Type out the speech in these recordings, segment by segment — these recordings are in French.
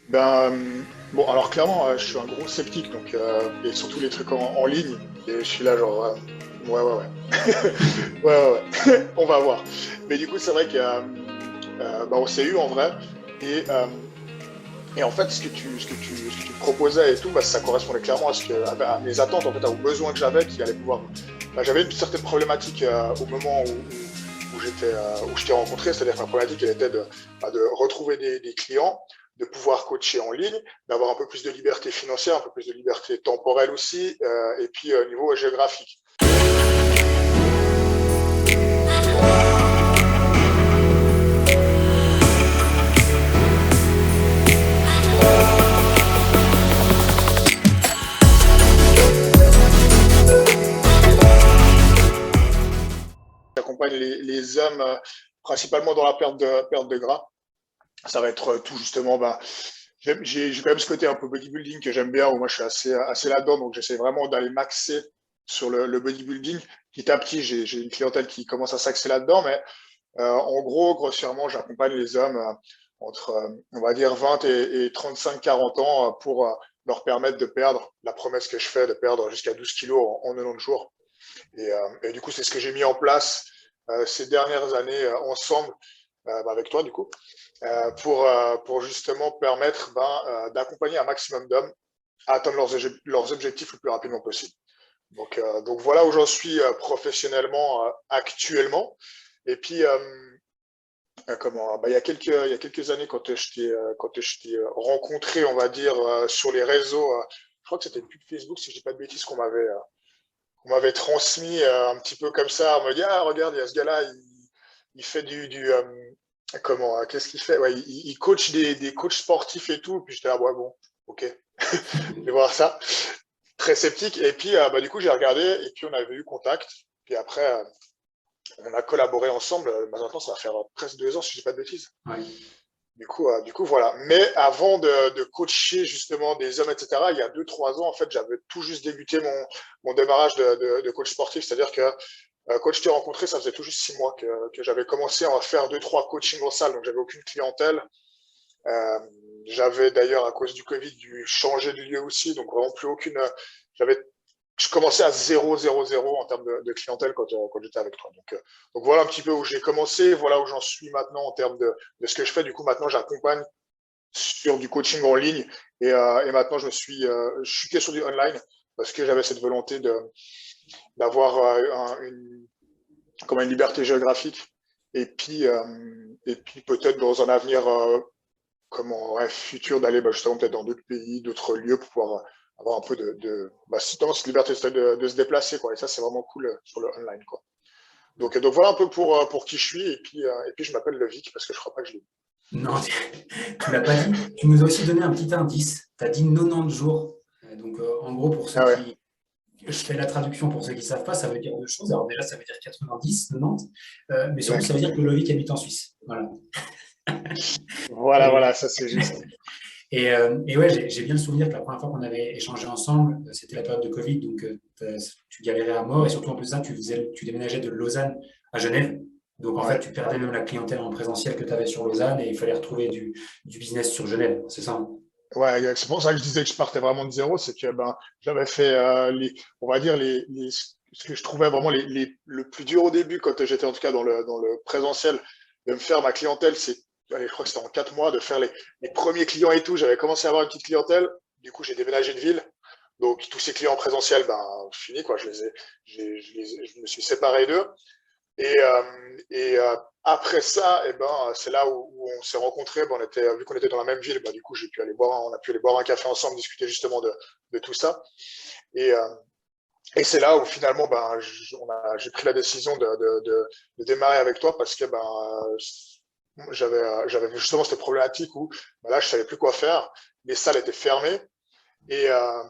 Bon, alors clairement, je suis un gros sceptique, donc, et surtout les trucs en ligne, et je suis là genre, ouais, ouais, ouais, ouais, ouais, ouais. On va voir. Mais du coup, c'est vrai qu'on s'est eu en vrai, et, euh, et en fait, ce que tu proposais et tout, bah, ça correspondait clairement à mes attentes, en fait, aux besoins que j'avais, qui allaient pouvoir. Bah, j'avais une certaine problématique au moment où je t'ai rencontré, c'est-à-dire que ma problématique, elle était de retrouver des clients, de pouvoir coacher en ligne, d'avoir un peu plus de liberté financière, un peu plus de liberté temporelle aussi, et puis au niveau géographique. J'accompagne les hommes principalement dans la perte de gras. Ça va être tout justement, bah, j'ai quand même ce côté un peu bodybuilding que j'aime bien, où moi je suis assez là-dedans, donc j'essaie vraiment d'aller maxer sur le bodybuilding. Petit à petit, j'ai une clientèle qui commence à s'axer là-dedans, mais en gros, grossièrement, j'accompagne les hommes entre, on va dire, 20 et 35-40 ans pour leur permettre de perdre la promesse que je fais, de perdre jusqu'à 12 kilos en 90 jours. Et du coup, c'est ce que j'ai mis en place ces dernières années ensemble avec toi, du coup, pour justement permettre d'accompagner un maximum d'hommes à atteindre leurs objectifs le plus rapidement possible. Donc voilà où j'en suis professionnellement actuellement. Et puis, il y a quelques années, quand je t'ai rencontré, on va dire, sur les réseaux, je crois que c'était une pub Facebook, si je dis pas de bêtises, qu'on m'avait transmis un petit peu comme ça. On me dit, ah, regarde, il y a ce gars-là, il fait qu'est-ce qu'il fait? Ouais, il coach des coachs sportifs et tout. Puis j'étais là, ouais, bon, ok, je vais voir ça. Très sceptique. Et puis, du coup, j'ai regardé et puis on avait eu contact. Puis après, on a collaboré ensemble. Maintenant, ça va faire presque 2 ans, si je dis pas de bêtises. Ouais. Du coup, voilà. Mais avant de coacher justement des hommes, etc., il y a 2, 3 ans, en fait, j'avais tout juste débuté mon démarrage de coach sportif. C'est-à-dire que quand je t'ai rencontré, ça faisait tout juste 6 mois que j'avais commencé à faire 2, 3 coachings en salle. Donc, j'avais aucune clientèle. Euh, J'avais d'ailleurs, à cause du Covid, dû changer de lieu aussi. Donc, vraiment plus aucune. J'avais Je commençais à 0, 0, 0 en termes de clientèle quand j'étais avec toi. Donc voilà un petit peu où j'ai commencé, voilà où j'en suis maintenant en termes de ce que je fais. Du coup, maintenant, j'accompagne sur du coaching en ligne et maintenant, je suis que sur du online parce que j'avais cette volonté d'avoir une liberté géographique et puis peut-être dans un avenir futur d'aller justement peut-être dans d'autres pays, d'autres lieux pour pouvoir avoir un peu justement cette liberté de se déplacer, quoi. Et ça, c'est vraiment cool sur le online, quoi. Donc voilà un peu pour qui je suis. Et puis je m'appelle Levic parce que je crois pas que je l'ai dit. Non, tu l'as pas dit. Tu nous as aussi donné un petit indice. Tu as dit 90 jours. Donc, en gros, pour ceux Ah ouais. qui. Je fais la traduction pour ceux qui ne savent pas, ça veut dire deux choses. Alors, déjà, ça veut dire 90, 90. Mais surtout, ça veut dire que Loïc habite en Suisse. Voilà. Voilà, Et, voilà, ça c'est juste. et ouais, j'ai bien le souvenir que la première fois qu'on avait échangé ensemble, c'était la période de Covid. Donc, tu galérais à mort. Et surtout, en plus de ça, tu déménageais de Lausanne à Genève. Donc, en fait, Ouais. tu perdais même la clientèle en présentiel que tu avais sur Lausanne et il fallait retrouver du business sur Genève. C'est ça, hein? Ouais, c'est pour ça que je disais que je partais vraiment de zéro, c'est que j'avais fait on va dire ce que je trouvais vraiment le plus dur au début quand j'étais en tout cas dans le présentiel, de me faire ma clientèle, allez, je crois que c'était en 4 mois, de faire les premiers clients et tout. J'avais commencé à avoir une petite clientèle, du coup j'ai déménagé de ville, donc tous ces clients en présentiel, fini quoi, je me suis séparé d'eux. Et après ça, c'est là où on s'est rencontrés. Vu qu'on était dans la même ville, du coup, on a pu aller boire un café ensemble, discuter justement de tout ça. Et, euh, et c'est là où finalement, j'ai pris la décision de démarrer avec toi parce que j'avais justement cette problématique où là, je savais plus quoi faire. Les salles étaient fermées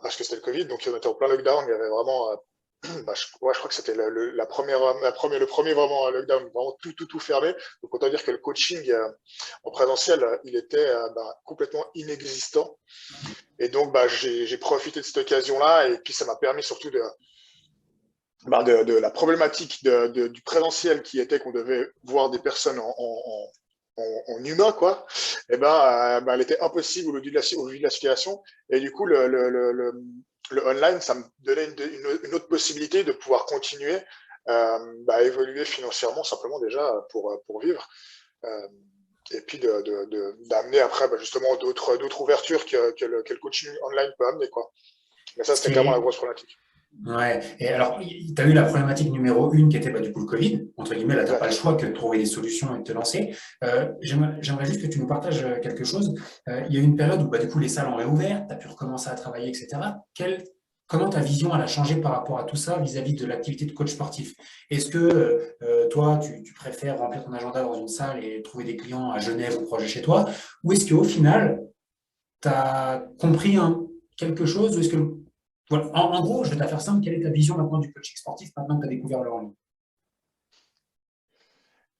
parce que c'était le Covid, donc on était en plein lockdown. Il y avait vraiment je crois que c'était le premier vraiment lockdown, vraiment tout fermé. Donc autant dire que le coaching en présentiel, il était complètement inexistant. Et donc j'ai profité de cette occasion-là et puis ça m'a permis surtout de la problématique du présentiel qui était qu'on devait voir des personnes en humain, quoi, et elle était impossible au vu de la situation. Et du coup, le online, ça me donnait une autre possibilité de pouvoir continuer à évoluer financièrement, simplement déjà pour vivre. Euh, et puis d'amener après justement d'autres ouvertures que le coaching online peut amener, quoi. Mais ça, Ce c'était qui clairement la est, grosse problématique. ouais. Et alors, tu as eu la problématique numéro une qui était du coup le Covid. Entre guillemets, là, tu n'as pas le Exact. choix que de trouver des solutions et de te lancer. J'aimerais juste que tu nous partages quelque chose. Il y a eu une période où du coup les salles ont réouvert, tu as pu recommencer à travailler, etc. Comment ta vision elle a changé par rapport à tout ça vis-à-vis de l'activité de coach sportif? Est-ce que toi, tu préfères remplir ton agenda dans une salle et trouver des clients à Genève ou proche de chez toi? Ou est-ce qu'au final, tu as compris quelque chose? Ou est-ce que voilà. En gros, je vais te la faire simple. Quelle est ta vision maintenant du coaching sportif maintenant que tu as découvert le en ligne?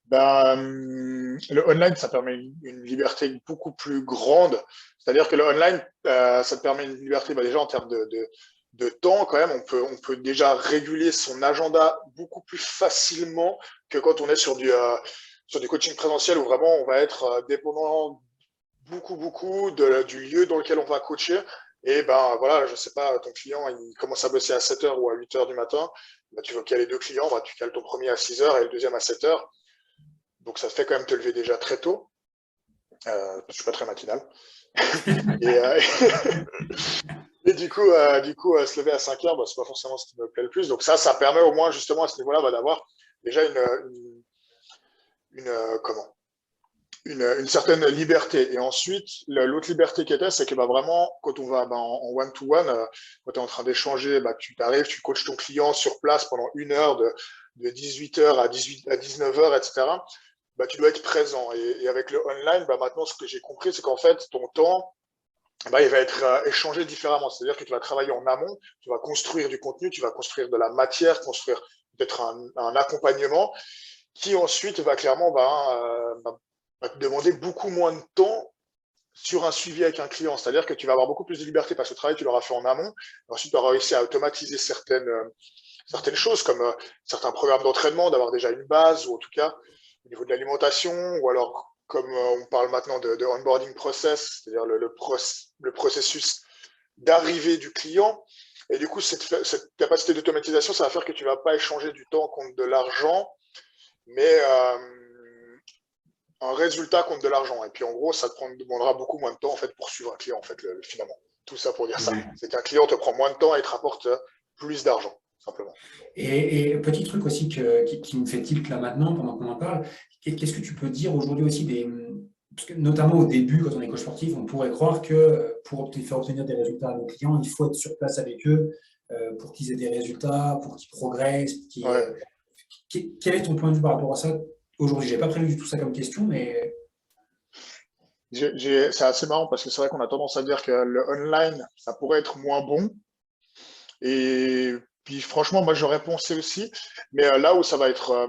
Le online, ça permet une liberté beaucoup plus grande. C'est-à-dire que le online, ça te permet une liberté déjà en termes de temps quand même. On peut déjà réguler son agenda beaucoup plus facilement que quand on est sur du coaching présentiel où vraiment on va être dépendant beaucoup du lieu dans lequel on va coacher. Et voilà, je sais pas, ton client, il commence à bosser à 7h ou à 8h du matin. Tu veux caler deux clients, tu cales ton premier à 6h et le deuxième à 7h. Donc ça te fait quand même te lever déjà très tôt. Parce que je suis pas très matinal. et, euh, et du coup, se lever à 5h, c'est pas forcément ce qui me plaît le plus. Donc ça permet au moins justement à ce niveau-là d'avoir déjà comment une certaine liberté. Et ensuite, l'autre liberté qu'il y a, c'est que vraiment, quand on va en one-to-one, quand tu es en train d'échanger, tu t'arrives, tu coaches ton client sur place pendant 1 heure de 18h à 19h, etc. Tu dois être présent. Et avec le online, maintenant, ce que j'ai compris, c'est qu'en fait, ton temps, il va être échangé différemment. C'est-à-dire que tu vas travailler en amont, tu vas construire du contenu, tu vas construire de la matière, construire peut-être un accompagnement qui ensuite va clairement va te demander beaucoup moins de temps sur un suivi avec un client. C'est-à-dire que tu vas avoir beaucoup plus de liberté parce que le travail, tu l'auras fait en amont. Ensuite, tu auras réussi à automatiser certaines choses comme certains programmes d'entraînement, d'avoir déjà une base ou en tout cas au niveau de l'alimentation ou alors comme on parle maintenant de onboarding process, c'est-à-dire le processus d'arrivée du client. Et du coup, cette capacité d'automatisation, ça va faire que tu ne vas pas échanger du temps contre de l'argent, mais un résultat contre de l'argent. Et puis en gros, ça te demandera beaucoup moins de temps en fait pour suivre un client en fait finalement. Tout ça pour dire ça. Ouais. C'est qu'un client te prend moins de temps et te rapporte plus d'argent simplement. Et petit truc aussi qui me fait tilt là maintenant pendant qu'on en parle, qu'est-ce que tu peux dire aujourd'hui aussi parce que notamment au début, quand on est coach sportif, on pourrait croire que pour faire obtenir des résultats à nos clients, il faut être sur place avec eux pour qu'ils aient des résultats, pour qu'ils progressent. Ouais. Quel est ton point de vue par rapport à ça aujourd'hui? Je n'ai pas prévu du tout ça comme question, mais C'est assez marrant parce que c'est vrai qu'on a tendance à dire que le online, ça pourrait être moins bon. Et puis franchement, moi j'aurais pensé aussi. Mais là où ça va être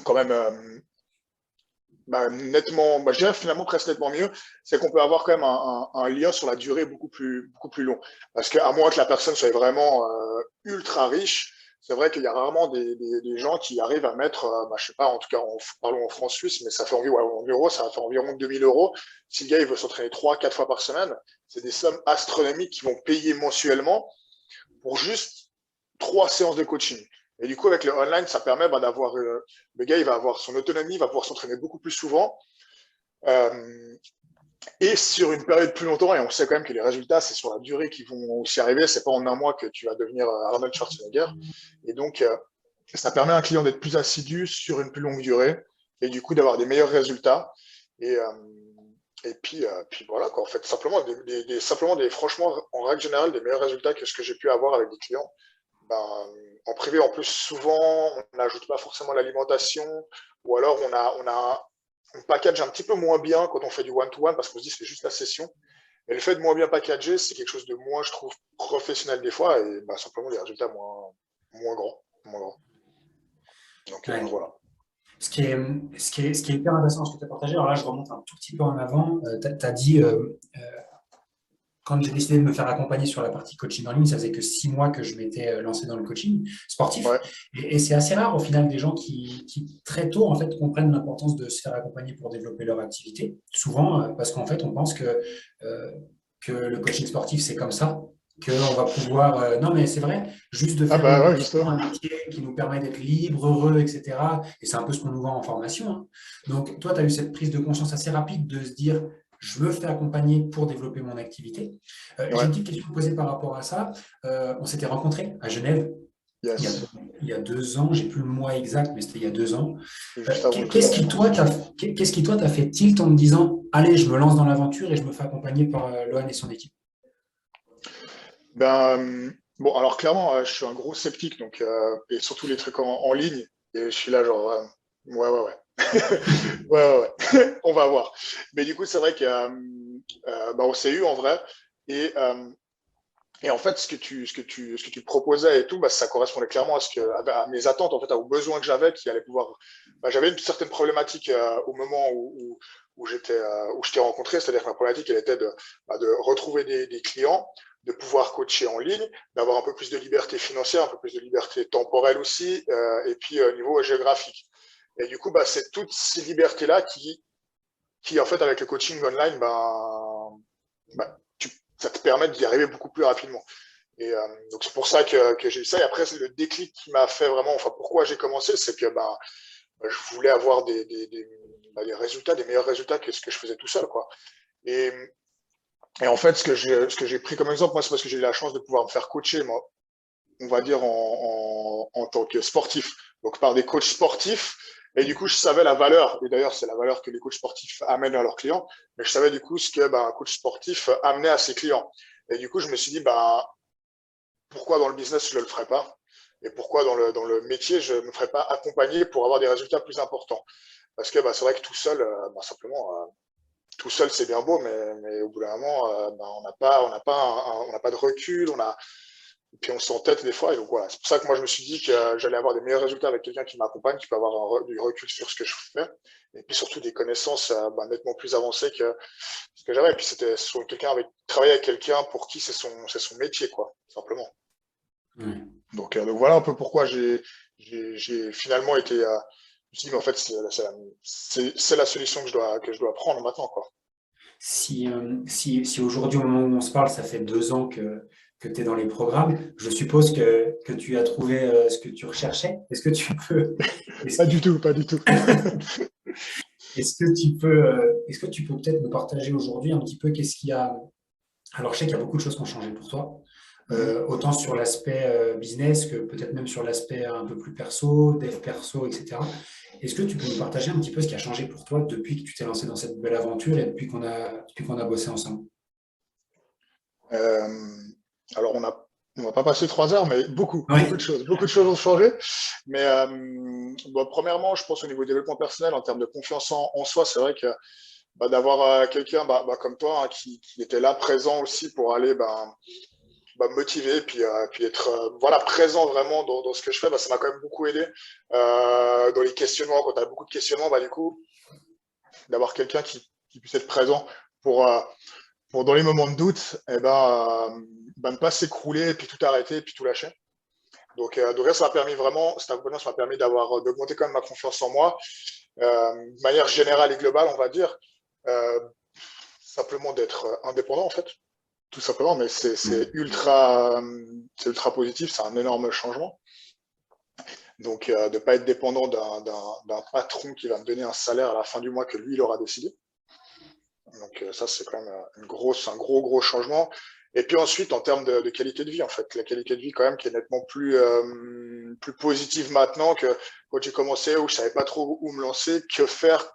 quand même nettement, je dirais finalement presque nettement mieux, c'est qu'on peut avoir quand même un lien sur la durée beaucoup plus long. Parce qu'à moins que la personne soit vraiment ultra riche, c'est vrai qu'il y a rarement des gens qui arrivent à mettre, je sais pas, en tout cas, parlons en francs suisses, mais ça fait en euros, ça va faire environ 2 000 euros. Si le gars il veut s'entraîner 3, 4 fois par semaine, c'est des sommes astronomiques qui vont payer mensuellement pour juste 3 séances de coaching. Et du coup, avec le online, ça permet d'avoir le gars, il va avoir son autonomie, il va pouvoir s'entraîner beaucoup plus souvent et sur une période plus longtemps. Et on sait quand même que les résultats, c'est sur la durée qui vont aussi arriver. C'est pas en un mois que tu vas devenir Arnold Schwarzenegger. Et donc, ça permet à un client d'être plus assidu sur une plus longue durée et du coup d'avoir des meilleurs résultats. Et, euh, puis voilà, quoi. En fait, simplement franchement, en règle générale, des meilleurs résultats que ce que j'ai pu avoir avec des clients. En privé, en plus, souvent, on n'ajoute pas forcément l'alimentation, ou alors on package un petit peu moins bien quand on fait du one-to-one parce qu'on se dit c'est juste la session. Et le fait de moins bien packager, c'est quelque chose de moins, je trouve, professionnel des fois, et simplement des résultats moins grands. Moins grands. Donc ouais. voilà. Ce qui est hyper intéressant dans ce que tu as partagé, alors là, je remonte un tout petit peu en avant. Tu as dit quand j'ai décidé de me faire accompagner sur la partie coaching en ligne, ça faisait que 6 mois que je m'étais lancé dans le coaching sportif. Ouais. Et c'est assez rare au final des gens qui très tôt en fait comprennent l'importance de se faire accompagner pour développer leur activité. Souvent parce qu'en fait on pense euh, que le coaching sportif c'est comme ça, qu'on va pouvoir, non mais c'est vrai, juste de Ah faire bah une ouais, mission, justement. un métier qui nous permet d'être libre, heureux, etc. Et c'est un peu ce qu'on nous vend en formation, hein. Donc toi, tu as eu cette prise de conscience assez rapide de se dire, je me fais accompagner pour développer mon activité. J'ai Ouais, une petite question à poser par rapport à ça. On s'était rencontrés à Genève il y a, yes. il y a 2 ans, j'ai plus le mois exact, mais c'était il y a 2 ans. C'est juste avant le Qu'est-ce Covid, je qui, toi, pense. t'a fait tilt en me disant, allez, je me lance dans l'aventure et je me fais accompagner par Lohan et son équipe? Bon, alors clairement, je suis un gros sceptique, donc, et surtout les trucs en ligne. Et je suis là, genre, ouais, ouais, ouais. Ouais, ouais, ouais. On va voir. Mais du coup, c'est vrai on s'est eu en vrai. Et, et en fait, ce que tu proposais et tout, bah, ça correspondait clairement à mes attentes, en fait, aux besoins que j'avais, qui allaient pouvoir. Bah, j'avais une certaine problématique au moment où je t'ai rencontré, c'est-à-dire que ma problématique, elle était de retrouver des clients, de pouvoir coacher en ligne, d'avoir un peu plus de liberté financière, un peu plus de liberté temporelle aussi, et puis au niveau géographique. Et du coup, bah, c'est toutes ces libertés-là qui, en fait, avec le coaching online, bah, ça te permet d'y arriver beaucoup plus rapidement. Et donc c'est pour ça que j'ai eu ça. Et après, c'est le déclic qui m'a fait vraiment, enfin pourquoi j'ai commencé, c'est que je voulais avoir des résultats, des meilleurs résultats que ce que je faisais tout seul, quoi. Et, et en fait, ce que j'ai pris comme exemple, moi, c'est parce que j'ai eu la chance de pouvoir me faire coacher, moi, on va dire en tant que sportif, donc par des coachs sportifs. Et du coup, je savais la valeur, et d'ailleurs, c'est la valeur que les coachs sportifs amènent à leurs clients, mais je savais du coup ce que un coach sportif amenait à ses clients. Et du coup, je me suis dit, pourquoi dans le business je ne le ferais pas et pourquoi dans le métier je ne me ferais pas accompagner pour avoir des résultats plus importants. Parce que c'est vrai que tout seul, simplement, tout seul c'est bien beau, mais au bout d'un moment, on n'a pas de recul, et puis on s'entête des fois. Et donc voilà, c'est pour ça que moi je me suis dit que j'allais avoir des meilleurs résultats avec quelqu'un qui m'accompagne, qui peut avoir du recul sur ce que je fais, et puis surtout des connaissances nettement plus avancées que ce que j'avais. Et puis c'était sur quelqu'un avec travailler avec quelqu'un pour qui c'est son métier, quoi, simplement. Ouais. Donc voilà un peu pourquoi j'ai finalement été. Je me suis dit, mais en fait, c'est la solution que je dois prendre maintenant, quoi. Si aujourd'hui, au moment où on se parle, ça fait 2 ans que tu es dans les programmes, je suppose que tu as trouvé ce que tu recherchais. Est-ce Pas du tout, pas du tout. est-ce que tu peux peut-être me partager aujourd'hui un petit peu qu'est-ce qu'il y a. Alors, je sais qu'il y a beaucoup de choses qui ont changé pour toi, Mhm. autant sur l'aspect business que peut-être même sur l'aspect un peu plus perso, dev perso, etc. Est-ce que tu peux nous partager un petit peu ce qui a changé pour toi depuis que tu t'es lancé dans cette belle aventure et depuis qu'on a bossé ensemble? Euh, alors on va pas passer 3 heures, mais Oui. beaucoup de choses ont changé. Mais premièrement, je pense au niveau développement personnel, en termes de confiance en soi, c'est vrai que d'avoir quelqu'un comme toi, hein, qui était là présent aussi pour aller motiver, puis être voilà, présent vraiment dans ce que je fais, ça m'a quand même beaucoup aidé. Dans les questionnements, quand tu as beaucoup de questionnements, du coup, d'avoir quelqu'un qui puisse être présent pour, euh, pour dans les moments de doute, ne pas s'écrouler, et puis tout arrêter, et puis tout lâcher. Donc là, ça m'a permis vraiment, cet accompagnement, ça m'a permis d'augmenter quand même ma confiance en moi, de manière générale et globale, on va dire, euh, simplement d'être indépendant, en fait, tout simplement, mais c'est ultra positif, c'est un énorme changement. Donc, de ne pas être dépendant d'un patron qui va me donner un salaire à la fin du mois que lui, il aura décidé. Donc, ça, c'est quand même un gros, gros changement. Et puis ensuite, en termes de qualité de vie, en fait, la qualité de vie, quand même, qui est nettement plus positive maintenant que quand j'ai commencé, où je savais pas trop où me lancer, que faire.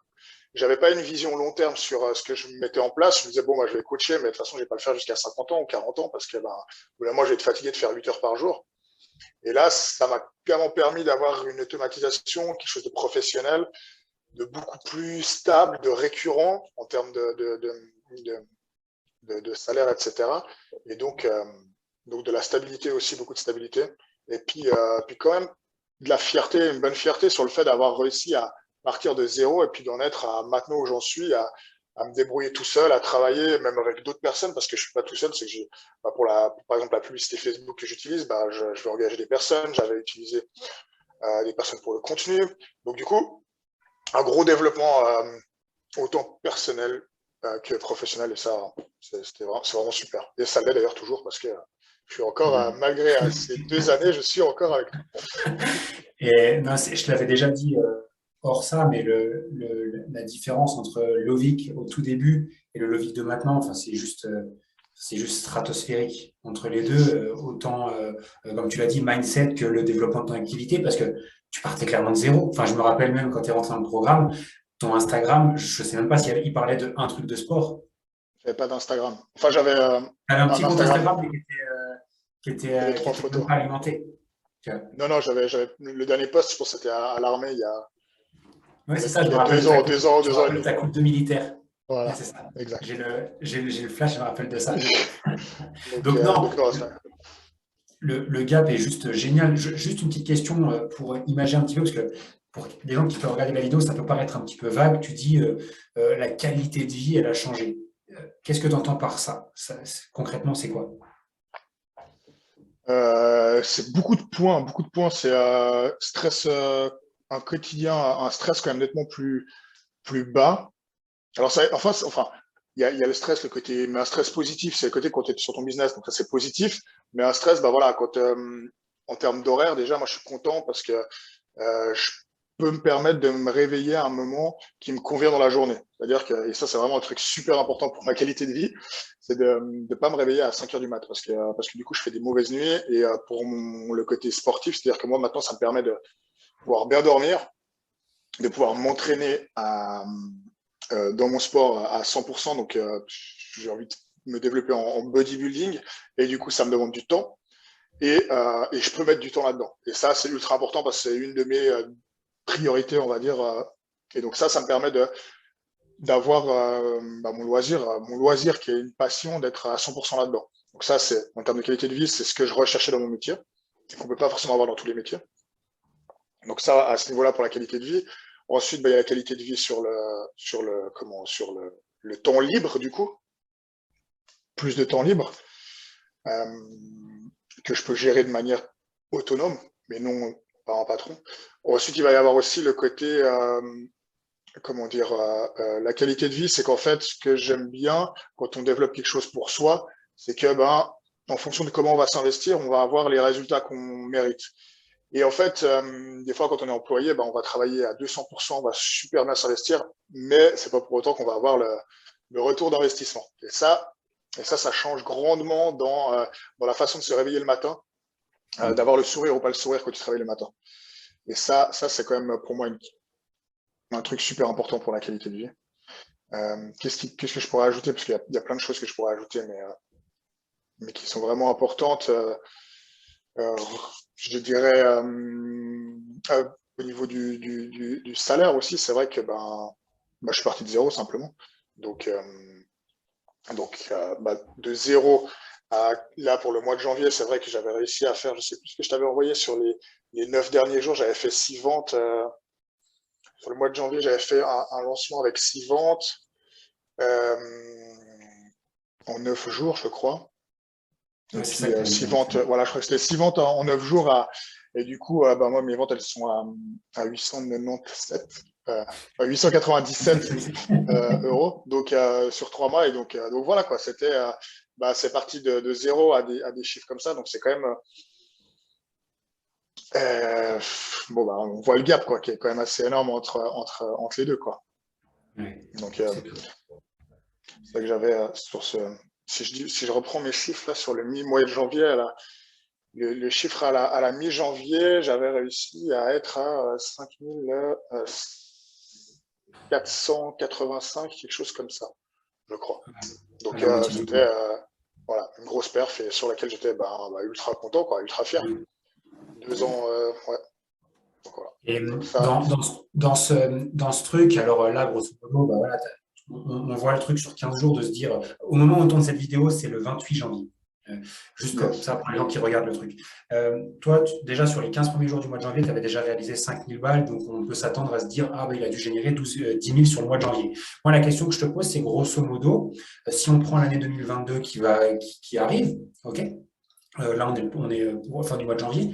J'avais pas une vision long terme sur ce que je mettais en place. Je me disais, bon, je vais coacher, mais de toute façon, je vais pas le faire jusqu'à 50 ans ou 40 ans parce que, moi, je vais être fatigué de faire 8 heures par jour. Et là, ça m'a clairement permis d'avoir une automatisation, quelque chose de professionnel, de beaucoup plus stable, de récurrent en termes de salaire, etc. Et donc de la stabilité aussi, beaucoup de stabilité. Et puis quand même de la fierté, une bonne fierté sur le fait d'avoir réussi à partir de zéro et puis d'en être à maintenant où j'en suis, à me débrouiller tout seul, à travailler, même avec d'autres personnes, parce que je suis pas tout seul. C'est que par exemple, la publicité Facebook que j'utilise, je vais engager des personnes. J'avais utilisé des personnes pour le contenu. Donc, du coup, un gros développement autant personnel que professionnel. Et ça, c'est vraiment super. Et ça l'est d'ailleurs toujours parce que je suis encore, malgré ces 2 années, je suis encore avec toi. Et non, je te l'avais déjà dit hors ça, mais la différence entre Lovic au tout début et le Lovic de maintenant, enfin, c'est juste stratosphérique entre les deux. Autant, comme tu l'as dit, mindset que le développement de ton activité, parce que tu partais clairement de zéro. Enfin, je me rappelle même quand tu es rentré dans le programme, ton Instagram, je ne sais même pas s'il parlait d'un truc de sport. J'avais pas d'Instagram. Enfin, j'avais Tu avais un un petit compte Instagram, Instagram il y avait qui 3 était même photos. pas alimenté. Non, non, j'avais le dernier post, je pense que c'était à l'armée Ouais, c'est ça, il y a 2 ans, je me 2 ans et rappelle de demi. ta coupe de militaire. Ouais, Voilà, c'est ça. exact. J'ai le flash, je me rappelle de ça. Donc, Donc non, non, le gap est juste génial. Juste une petite question pour imaginer un petit peu, parce que pour les gens qui peuvent regarder la vidéo, ça peut paraître un petit peu vague. Tu dis la qualité de vie, elle a changé. Qu'est-ce que tu entends par ça, concrètement, c'est quoi? c'est beaucoup de points, beaucoup de points. C'est stress, un quotidien, un stress quand même nettement plus bas. Alors, enfin, il y a le stress, mais un stress positif, c'est le côté quand tu es sur ton business, donc ça c'est positif. Mais un stress, bah voilà, en termes d'horaire, déjà, moi je suis content parce que je peux me permettre de me réveiller à un moment qui me convient dans la journée. C'est-à-dire que, et ça c'est vraiment un truc super important pour ma qualité de vie, c'est de ne pas me réveiller à 5 heures du mat parce que du coup je fais des mauvaises nuits et le côté sportif, c'est-à-dire que moi maintenant ça me permet de pouvoir bien dormir, de pouvoir m'entraîner dans mon sport à 100%. Donc, j'ai envie de me développer en bodybuilding et du coup, ça me demande du temps et je peux mettre du temps là-dedans. Et ça, c'est ultra important parce que c'est une de mes priorités, on va dire. Et donc, ça me permet d'avoir mon loisir qui est une passion, d'être à 100% là-dedans. Donc, ça, c'est en termes de qualité de vie, c'est ce que je recherchais dans mon métier et qu'on ne peut pas forcément avoir dans tous les métiers. Donc ça, à ce niveau-là, pour la qualité de vie. Ensuite, il y a la qualité de vie sur le temps libre, du coup. Plus de temps libre euh, que je peux gérer de manière autonome, mais non par un patron. Ensuite, il va y avoir aussi le côté, la qualité de vie, c'est qu'en fait, ce que j'aime bien quand on développe quelque chose pour soi, c'est que, en fonction de comment on va s'investir, on va avoir les résultats qu'on mérite. Et en fait, des fois, quand on est employé, on va travailler à 200%, on va super bien s'investir, mais c'est pas pour autant qu'on va avoir le retour d'investissement. Ça change grandement dans la façon de se réveiller le matin, d'avoir le sourire ou pas le sourire quand tu travailles le matin. Et ça c'est quand même pour moi un truc super important pour la qualité de vie. Qu'est-ce que je pourrais ajouter? Parce qu'il y a plein de choses que je pourrais ajouter, mais qui sont vraiment importantes. Je dirais au niveau du salaire aussi, c'est vrai que je suis parti de zéro simplement. Donc, de zéro à là pour le mois de janvier, c'est vrai que j'avais réussi à faire, je sais plus ce que je t'avais envoyé sur les 9 derniers jours, j'avais fait 6 ventes. Sur le mois de janvier, j'avais fait un lancement avec 6 ventes en 9 jours, je crois. Et Ouais, c'est ça puis que tu m'as 6 dit. ventes, voilà, je crois que c'était 6 ventes en 9 jours. Et du coup, moi, mes ventes, elles sont à 897, 897 euros donc, sur 3 mois. Et donc voilà, quoi. C'est parti de zéro à des chiffres comme ça. Donc, c'est quand même. On voit le gap, quoi, qui est quand même assez énorme entre les deux, quoi. Ouais, Donc, c'est clair. c'est ça que j'avais sur ce. Si je reprends mes chiffres là sur le mi-mois de janvier, le chiffre à la mi-janvier, j'avais réussi à être à 5485, quelque chose comme ça, je crois. À Donc, la moitié du c'était coup. voilà, une grosse perf et sur laquelle j'étais ultra content, quoi, ultra fier. 2 ans, ouais. Donc, voilà. Et Donc, ça, dans ce truc, alors là, grosso modo, voilà, on voit le truc sur 15 jours de se dire, au moment où on tourne cette vidéo, c'est le 28 janvier. Juste comme Yes. ça, pour les gens qui regardent le truc. Toi, déjà, sur les 15 premiers jours du mois de janvier, tu avais déjà réalisé 5000 balles, donc on peut s'attendre à se dire, ah ben, il a dû générer 10 000 sur le mois de janvier. Moi, la question que je te pose, c'est grosso modo, si on prend l'année 2022 qui arrive, ok, là, on est fin du mois de janvier.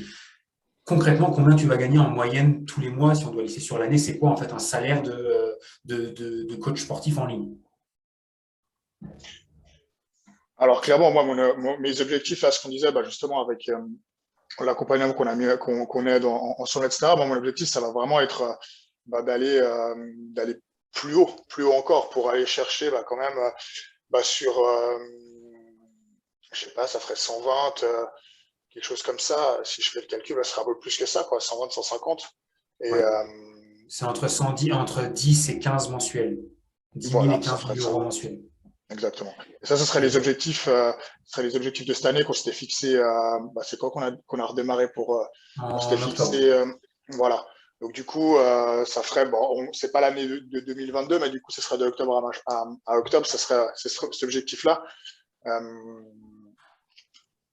Concrètement, combien tu vas gagner en moyenne tous les mois si on doit laisser sur l'année? C'est quoi en fait un salaire de coach sportif en ligne? Alors clairement, moi, mes objectifs, là, ce qu'on disait, justement, avec l'accompagnement qu'on est en son, etc., mon objectif, ça va vraiment être d'aller plus haut encore pour aller chercher quand même sur, je sais pas, ça ferait 120, quelque chose comme ça. Si je fais le calcul, ça sera un peu plus que ça, quoi, 120, 150. Et Ouais. C'est entre 10 et 15 mensuels. 10 000 et voilà, ça 15 ferait 000 ça. euros mensuels. Exactement. Et ça, ce serait les objectifs, de cette année qu'on s'était fixé. C'est quoi qu'on a redémarré on s'était En octobre. fixé, voilà. Donc du coup, ça ferait, c'est pas l'année de 2022, mais du coup, ce serait de octobre à octobre, ce serait cet objectif-là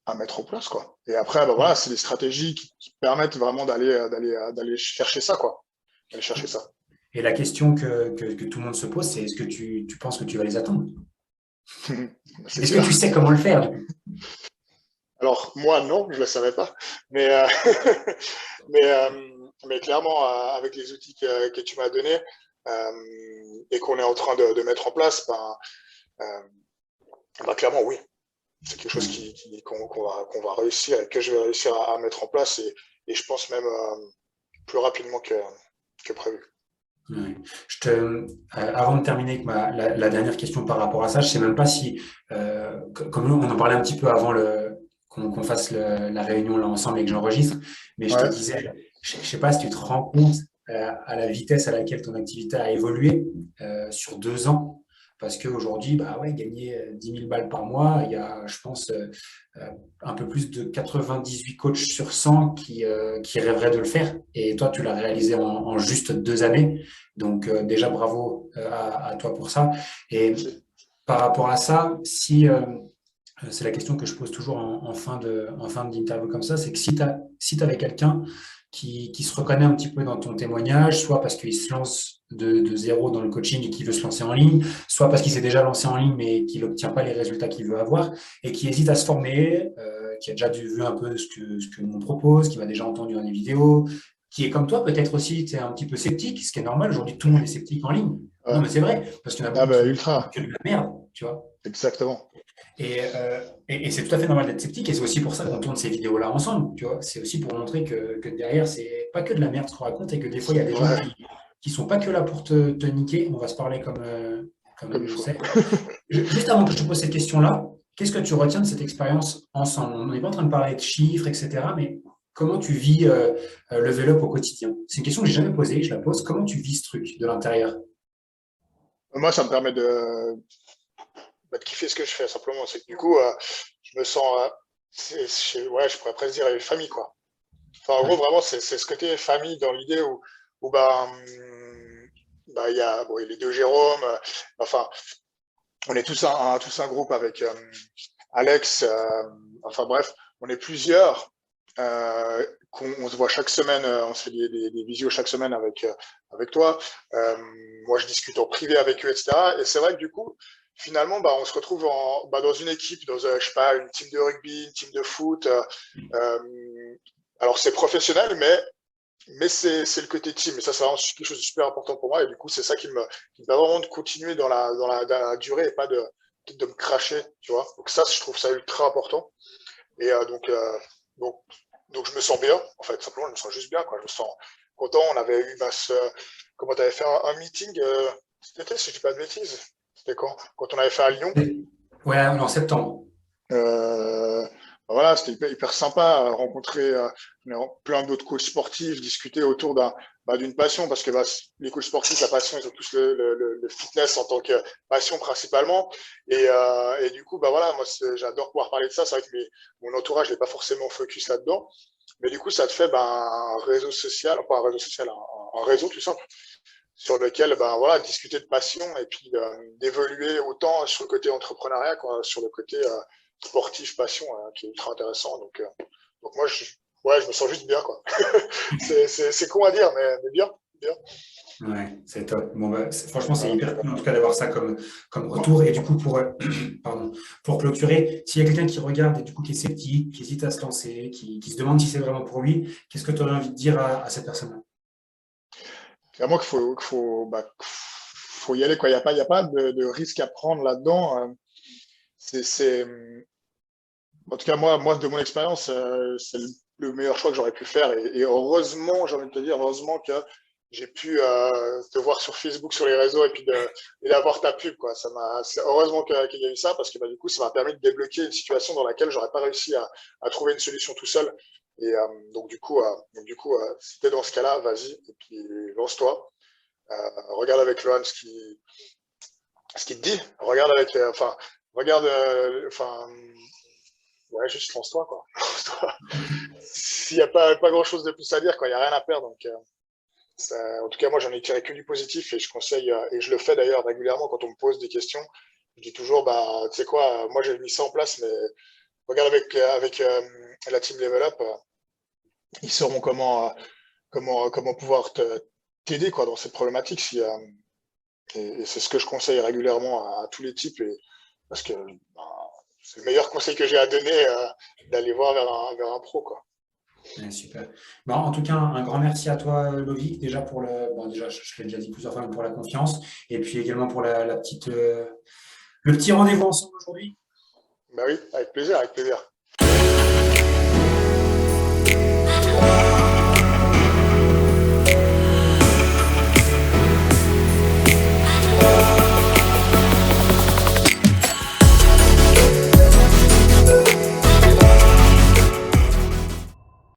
à mettre en place, quoi. Et après, voilà, c'est des stratégies qui permettent vraiment d'aller chercher ça, quoi. D'aller chercher ça. Et la question que tout le monde se pose, c'est est-ce que tu penses que tu vas les atteindre? C'est Est-ce que sûr. tu sais comment le faire? Alors, moi, non, je ne le savais pas. Mais, mais, mais clairement, avec les outils que tu m'as donnés et qu'on est en train de mettre en place, clairement, oui. C'est quelque chose qu'on va réussir et que je vais réussir à mettre en place et je pense même plus rapidement que prévu. Ouais. Avant de terminer avec la dernière question par rapport à ça, je ne sais même pas si, comme on en parlait un petit peu avant qu'on fasse la réunion là ensemble et que j'enregistre, mais je te Ouais. disais, je ne sais pas si tu te rends compte à la vitesse à laquelle ton activité a évolué sur 2 ans, parce qu'aujourd'hui, gagner 10 000 balles par mois, il y a, je pense, un peu plus de 98 coachs sur 100 qui rêveraient de le faire, et toi, tu l'as réalisé en juste 2 années. Donc déjà, bravo à toi pour ça. Et Merci. par rapport à ça, si c'est la question que je pose toujours en fin d'interview comme ça, c'est que si avais quelqu'un qui se reconnaît un petit peu dans ton témoignage, soit parce qu'il se lance de zéro dans le coaching et qu'il veut se lancer en ligne, soit parce qu'il s'est déjà lancé en ligne mais qu'il n'obtient pas les résultats qu'il veut avoir et qui hésite à se former, qui a déjà vu un peu ce que nous on propose, qui m'a déjà entendu dans des vidéos, qui est comme toi, peut-être aussi un petit peu sceptique, ce qui est normal. Aujourd'hui, tout le monde est sceptique en ligne. Non, Ouais. mais c'est vrai, parce qu'il y en a beaucoup qui disent Ultra. que de la merde, tu vois. Exactement. Et c'est tout à fait normal d'être sceptique, et c'est aussi pour ça qu'on tourne ces vidéos-là ensemble, tu vois. C'est aussi pour montrer que derrière, c'est pas que de la merde qu'on raconte, et que des fois, il y a des gens Ouais, qui sont pas que là pour te niquer. On va se parler comme il comme faut. c'est. Juste avant que je te pose cette question-là, qu'est-ce que tu retiens de cette expérience ensemble? On n'est pas en train de parler de chiffres, etc., mais comment tu vis le Level Up au quotidien? C'est une question que j'ai jamais posée, je la pose. Comment tu vis ce truc de l'intérieur? Moi, ça me permet de kiffer ce que je fais, simplement. C'est que du coup, je me sens, ouais, je pourrais presque dire famille, quoi. Enfin, en gros, Ouais. vraiment, c'est ce côté famille dans l'idée où il y a les deux Jérôme, enfin, on est tous un groupe avec Alex, enfin bref, on est plusieurs. On se voit chaque semaine, on se fait des visios chaque semaine avec toi. Moi, je discute en privé avec eux, etc. Et c'est vrai que du coup, finalement, on se retrouve dans une équipe, dans je sais pas, une team de rugby, une team de foot. Alors, c'est professionnel, mais c'est le côté team. Et ça, c'est vraiment quelque chose de super important pour moi. Et du coup, c'est ça qui me permet vraiment de continuer dans la durée et pas de me cracher, tu vois. Donc ça, je trouve ça ultra important. Et donc, donc, je me sens bien, en fait, simplement, je me sens juste bien, quoi. Je me sens content. On avait eu, comment tu avais fait un meeting cet été, si je dis pas de bêtises. C'était quand on avait fait à Lyon. Ouais, en septembre. Euh, voilà, c'était hyper sympa rencontrer plein d'autres coachs sportifs, discuter autour d'une passion, parce que les coachs sportifs, la passion, ils ont tous le fitness en tant que passion principalement. Et du coup, voilà, moi, j'adore pouvoir parler de ça. C'est vrai que mon entourage n'est pas forcément focus là-dedans. Mais du coup, ça te fait un réseau social, pas un réseau social, un réseau tout simple, sur lequel voilà, discuter de passion et puis d'évoluer autant sur le côté entrepreneuriat, quoi, sur le côté sportif, passion, qui est ultra intéressant. Donc moi, ouais, je me sens juste bien, quoi. C'est con à dire, mais bien, bien. Ouais, c'est top. Bon, bah, franchement, c'est Voilà. hyper cool en tout cas d'avoir ça comme retour. Et du coup, pardon, pour clôturer, s'il y a quelqu'un qui regarde et du coup qui est sceptique, qui hésite à se lancer, qui se demande si c'est vraiment pour lui, qu'est-ce que tu aurais envie de dire à cette personne-là? Clairement faut y aller, quoi. Il y a pas de risque à prendre là-dedans. C'est, en tout cas, moi, de mon expérience, c'est le meilleur choix que j'aurais pu faire. Et heureusement, j'ai envie de te dire, heureusement que j'ai pu te voir sur Facebook, sur les réseaux, et d'avoir ta pub, quoi. C'est heureusement qu'il y a eu ça, parce que du coup, ça m'a permis de débloquer une situation dans laquelle j'aurais pas réussi à trouver une solution tout seul. Et si t'es dans ce cas-là, vas-y, et puis lance-toi. Regarde avec Lohan ce qu'il te dit. Regarde avec, regarde, ouais, juste lance-toi, quoi. Lance-toi. S'il n'y a pas grand-chose de plus à dire, quoi, il n'y a rien à perdre. Donc, en tout cas, moi, j'en ai tiré que du positif et je conseille, et je le fais d'ailleurs régulièrement quand on me pose des questions. Je dis toujours, bah, tu sais quoi, moi, j'ai mis ça en place, mais regarde avec la team Level Up, ils sauront comment pouvoir t'aider, quoi, dans cette problématique. Et c'est ce que je conseille régulièrement à tous les types, parce que bah, c'est le meilleur conseil que j'ai à donner, d'aller voir vers un pro, quoi. Ouais, super. Bon, en tout cas, un grand merci à toi, Lovic, déjà bon, déjà, je l'ai déjà dit plusieurs fois, mais pour la confiance, et puis également pour la petite, le petit rendez-vous ensemble aujourd'hui. Bah oui, avec plaisir, avec plaisir.